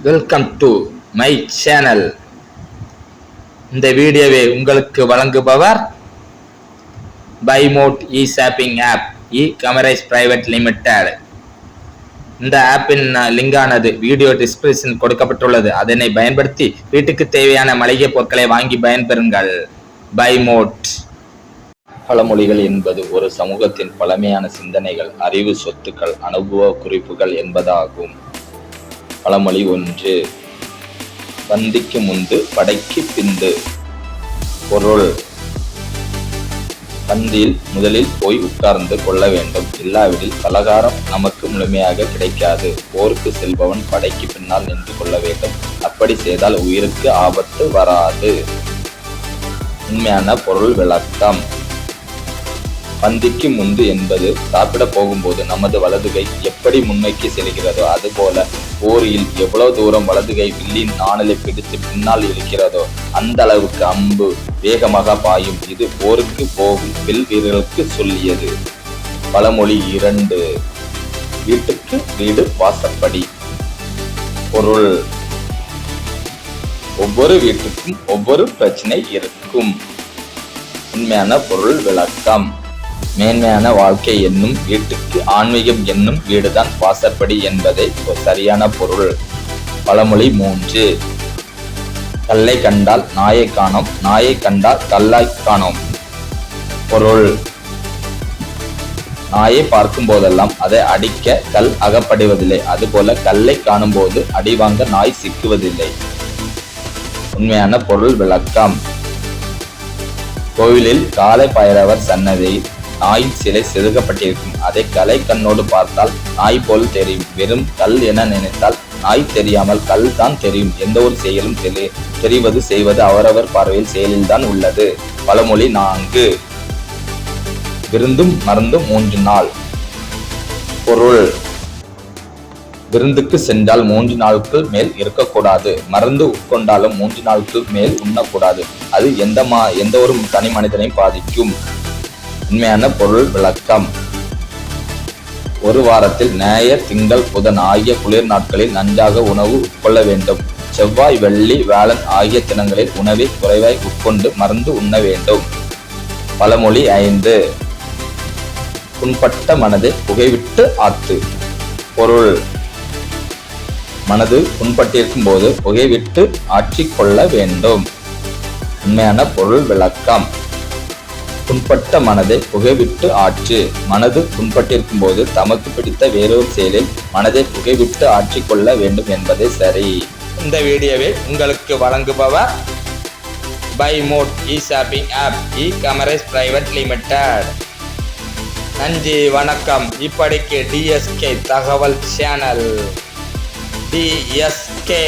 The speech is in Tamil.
Welcome to my channel. இந்த வீடியோவை உங்களுக்கு வழங்குபவர் பைமோட் e shopping app e commerce private limited. இந்த ஆப்பின் லிங்கானது வீடியோ டிஸ்கிரிப்ஷன் கொடுக்கப்பட்டுள்ளது. அதனை பயன்படுத்தி வீட்டுக்கு தேவையான மளிகை பொருட்களை வாங்கி பயன்பெறுங்கள். பைமோட். பழமொழிகள் என்பது ஒரு சமூகத்தின் பழமையான சிந்தனைகள், அறிவு சொத்துக்கள், அனுபவ குறிப்புகள் என்பதாகும். பழமொழி 1. பந்திக்கு முந்து படைக்கு பிந்து. பொருள்: பந்தியில் முதலில் போய் உட்கார்ந்து கொள்ள வேண்டும். இல்லாவிடில் பலகாரம் நமக்கு முழுமையாக கிடைக்காது. போருக்கு செல்பவன் படைக்கு பின்னால் நின்று கொள்ள வேண்டும். அப்படி செய்தால் உயிருக்கு ஆபத்து வராது. உண்மையான பொருள் விளக்கம்: பந்திக்கு முந்து என்பது சாப்பிட போகும்போது நமது வலதுகை எப்படி முன்னோக்கி செல்கிறதோ அதுபோல போரில் எவ்வளவு தூரம் வலதுகை வில்லின் நாணலை பிடித்து பின்னால் இழுக்கிறதோ அந்த அளவுக்கு அம்பு வேகமாக பாயும். இது போருக்கு போகும் வில் வீரர்களுக்கு சொல்லியது. பழமொழி 2. வீட்டுக்கு வீடு வாசப்படி. பொருள்: ஒவ்வொரு வீட்டுக்கும் ஒவ்வொரு பிரச்சனை இருக்கும். உண்மையான பொருள் விளக்கம்: மேன்மையான வாழ்க்கை என்னும் வீட்டுக்கு ஆன்மீகம் என்னும் வீடுதான் வாசற்படி என்பதை சரியான பொருள். பழமொழி 3. கல்லை கண்டால் நாயை காணோம், நாயை கண்டால் கல்லாய் காணோம். பொருள்: நாயை பார்க்கும் போதெல்லாம் அதை அடிக்க கல் அகப்படுவதில்லை. அதுபோல கல்லை காணும் போது அடி வாங்க நாய் சிக்குவதில்லை. உண்மையான பொருள் விளக்கம்: கோவிலில் காலை பைரவர் சன்னதியில் நாயின் சிலை செதுக்கப்பட்டிருக்கும். அதை கலை கண்ணோடு பார்த்தால் நாய் போல் தெரியும். வெறும் கல் என நினைத்தால் நாய் தெரியாமல் கல் தான் தெரியும். எந்த ஒரு செயலும் தெரிவது செய்வது அவரவர் பார்வையில் செயலில்தான் உள்ளது. பழமொழி 4. விருந்தும் மருந்தும் 3 நாள். பொருள்: விருந்துக்கு சென்றால் 3 நாட்கள் மேல் இருக்கக்கூடாது. மருந்து உட்கொண்டாலும் 3 நாட்கள் மேல் உண்ணக்கூடாது. அது எந்த ஒரு தனி மனிதனையும் பாதிக்கும். உண்மையான பொருள் விளக்கம்: ஒரு வாரத்தில் ஞாயிறு, திங்கள், புதன் ஆகிய குளிர் நாட்களில் நன்றாக உணவு உட்கொள்ள வேண்டும். செவ்வாய், வெள்ளி, வியாழன் ஆகிய தினங்களில் உணவை குறைவாய் உட்கொண்டு மருந்து உண்ண வேண்டும். பழமொழி 5. புண்பட்ட மனதை புகைவிட்டு ஆத்து. பொருள்: மனது புண்பட்டிருக்கும் போது புகைவிட்டு ஆற்றிக் கொள்ள வேண்டும். உண்மையான பொருள் விளக்கம்: புண்பட்ட மனதை புகைவிட்டு ஆற்று. மனது புண்பட்டிருக்கும் போது தமக்கு பிடித்த வேறொரு செயலில் மனதை புகைவிட்டு ஆற்றிக்கொள்ள வேண்டும் என்பதே சரி. இந்த வீடியோவை உங்களுக்கு வழங்குபவர் பைமோட் e shopping app e commerce private limited. நன்றி, வணக்கம். இப்படிக்கு டிஎஸ்கே தகவல் சேனல். டிஎஸ்கே.